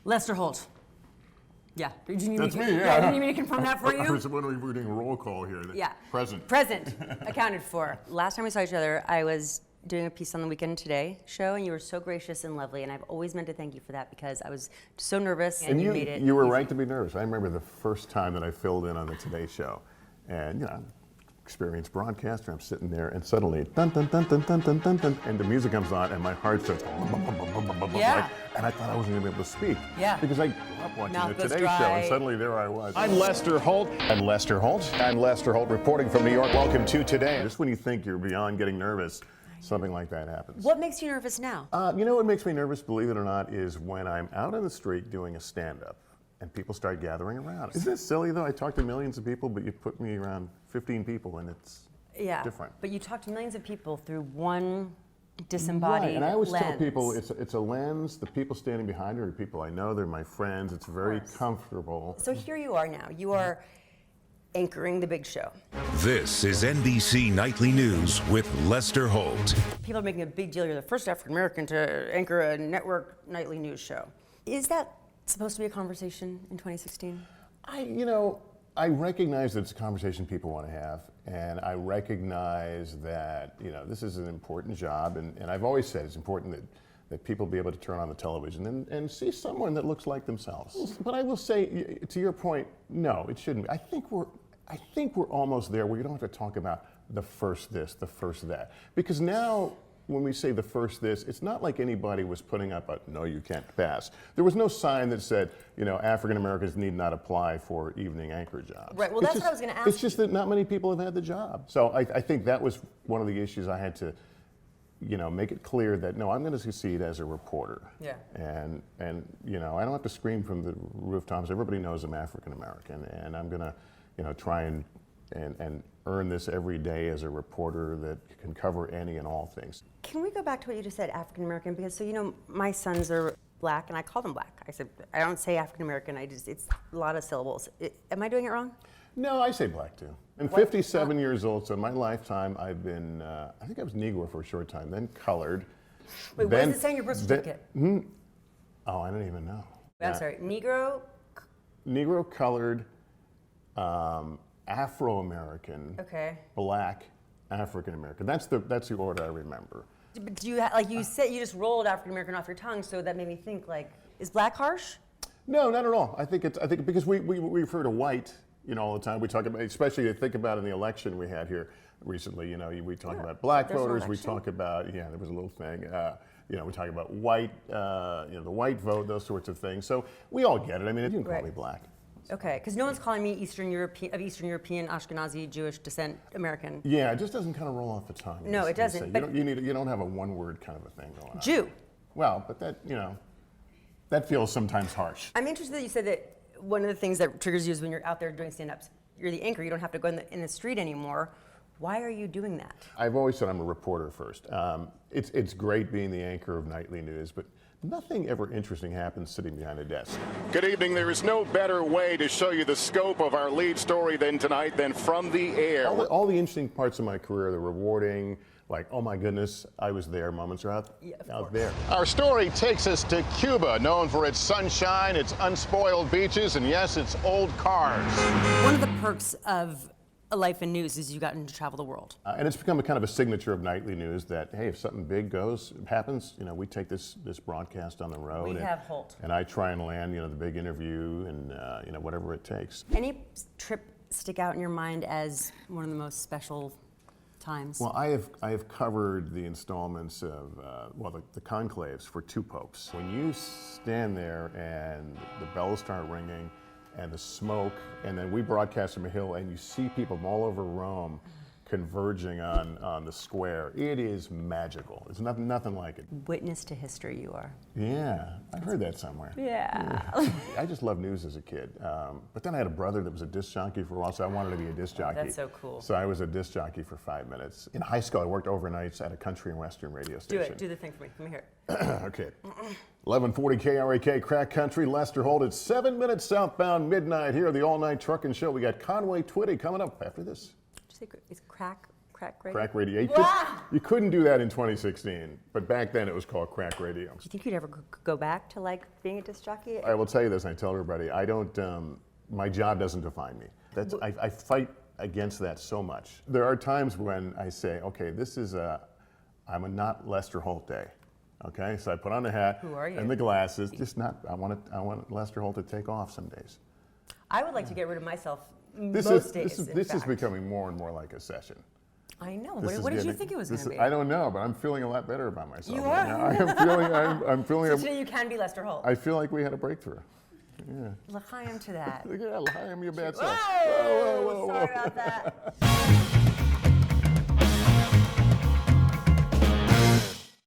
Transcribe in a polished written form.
Lester Holt. Yeah. Did you need That's me, me, yeah. Do you need me to confirm that for you? I was wondering if we were doing a roll call here. Yeah. Present. Present. Accounted for. Last time we saw each other, I was doing a piece on the Weekend Today show, and you were so gracious and lovely, and I've always meant to thank you for that because I was so nervous, and you made it You were easy. right to be nervous. I remember the first time that I filled in on the Today Show, and you know, experienced broadcaster. I'm sitting there, and suddenly, dun dun dun dun dun dun dun dun, and the music comes on, and my heart starts, Yeah. and I thought I wasn't going to be able to speak. Yeah. Because I grew up watching Mouth the goes Today Show, dry. and suddenly there I was. I'm Lester Holt. I'm Lester Holt. I'm Lester Holt, reporting from New York. Welcome to Today. Just when you think you're beyond getting nervous, something like that happens. What makes you nervous now? You know what makes me nervous, believe it or not, is when I'm out on the street doing a stand-up and people start gathering around. Isn't it silly, though? I talk to millions of people, but you put me around 15 people and it's different. But you talk to millions of people through one disembodied Right, and I always tell lens. people it's a lens. The people standing behind it are people I know. They're my friends. It's very comfortable. So here you are now. You are anchoring the big show. This is NBC Nightly News with Lester Holt. People are making a big deal. You're the first African American to anchor a network nightly news show. Is that supposed to be a conversation in 2016? I recognize that it's a conversation people want to have, and I recognize that, this is an important job, and I've always said it's important that people be able to turn on the television and see someone that looks like themselves. But I will say, to your point, no, it shouldn't be. I think we're almost there where you don't have to talk about the first this, the first that. Because now, when we say the first this, it's not like anybody was putting up a no, you can't pass. There was no sign that said, African Americans need not apply for evening anchor jobs. Right, well, that's what I was going to ask. It's just that not many people have had the job. So I think that was one of the issues I had to, make it clear that, no, I'm going to succeed as a reporter. Yeah. And I don't have to scream from the rooftops. Everybody knows I'm African American, and I'm going to, try and earn this every day as a reporter that can cover any and all things. Can we go back to what you just said, African American? Because my sons are black, and I call them black. I don't say African American. it's a lot of syllables. Am I doing it wrong? No, I say black too. I'm 57 years old, so in my lifetime I've been, I think I was Negro for a short time, then colored. Wait, what does it say on your birth certificate? Oh, I don't even know. I'm sorry, Negro, colored, Afro-American, okay, black, African American. That's the order I remember. But do you you said you just rolled African American off your tongue, so that made me think is black harsh? No, not at all. I think because we refer to white, all the time. We talk about, especially think about in the election we had here recently. We talk about black voters. We talk about there was a little thing. We talk about white, the white vote, those sorts of things. So we all get it. I mean, you can call me black. Okay, because no one's calling me Eastern European, Ashkenazi, Jewish descent American. Yeah, it just doesn't kind of roll off the tongue. No, it doesn't. But you don't have a one-word kind of a thing going on. Jew. Well, but that feels sometimes harsh. I'm interested that you said that one of the things that triggers you is when you're out there doing stand-ups. You're the anchor. You don't have to go in the street anymore. Why are you doing that? I've always said I'm a reporter first. It's great being the anchor of nightly news, but nothing ever interesting happens sitting behind a desk. Good evening. There is no better way to show you the scope of our lead story than from the air. All the interesting parts of my career, the rewarding, oh my goodness, I was there moments are out there. Our story takes us to Cuba, known for its sunshine, its unspoiled beaches, and yes, its old cars. One of the perks of a life in news is you gotten to travel the world. And it's become a kind of a signature of nightly news that, hey, if something big happens, we take this broadcast on the road. We have Holt. And I try and land, the big interview and, whatever it takes. Any trip stick out in your mind as one of the most special times? Well, I have covered the installments of, the conclaves for two popes. When you stand there and the bells start ringing, and the smoke, and then we broadcast from a hill, and you see people from all over Rome converging on the square. It is magical. It's nothing like it. Witness to history you are. Yeah, I heard that somewhere. Yeah. I just loved news as a kid. But then I had a brother that was a disc jockey for a while, so I wanted to be a disc jockey. That's so cool. So I was a disc jockey for 5 minutes. In high school, I worked overnights at a country and western radio station. Do the thing for me. Let me hear it. Okay. 1140 KRAK, Crack Country, Lester Holt. It's 7 minutes southbound midnight here at the all-night trucking show. We got Conway Twitty coming up after this. Did you say it's crack Crack radio? Crack radio. Wow. You couldn't do that in 2016, but back then it was called crack radio. Do you think you'd ever go back to like being a disc jockey? I will tell you this, and I tell everybody, I don't, my job doesn't define me. I fight against that so much. There are times when I say, okay, I'm a not Lester Holt day. Okay, so I put on the hat Who are you? and the glasses. I want Lester Holt to take off some days. I would like to get rid of myself This most days. is in fact. becoming more and more like a session. I know. This is What did you getting- think it was going to be? I don't know, but I'm feeling a lot better about myself. You right are? now. I'm feeling. So today you can be Lester Holt. I feel like we had a breakthrough. Yeah. L'chaim to that. Look at that. I am your bad Whoa! self. Whoa, whoa, whoa, whoa. Sorry about that.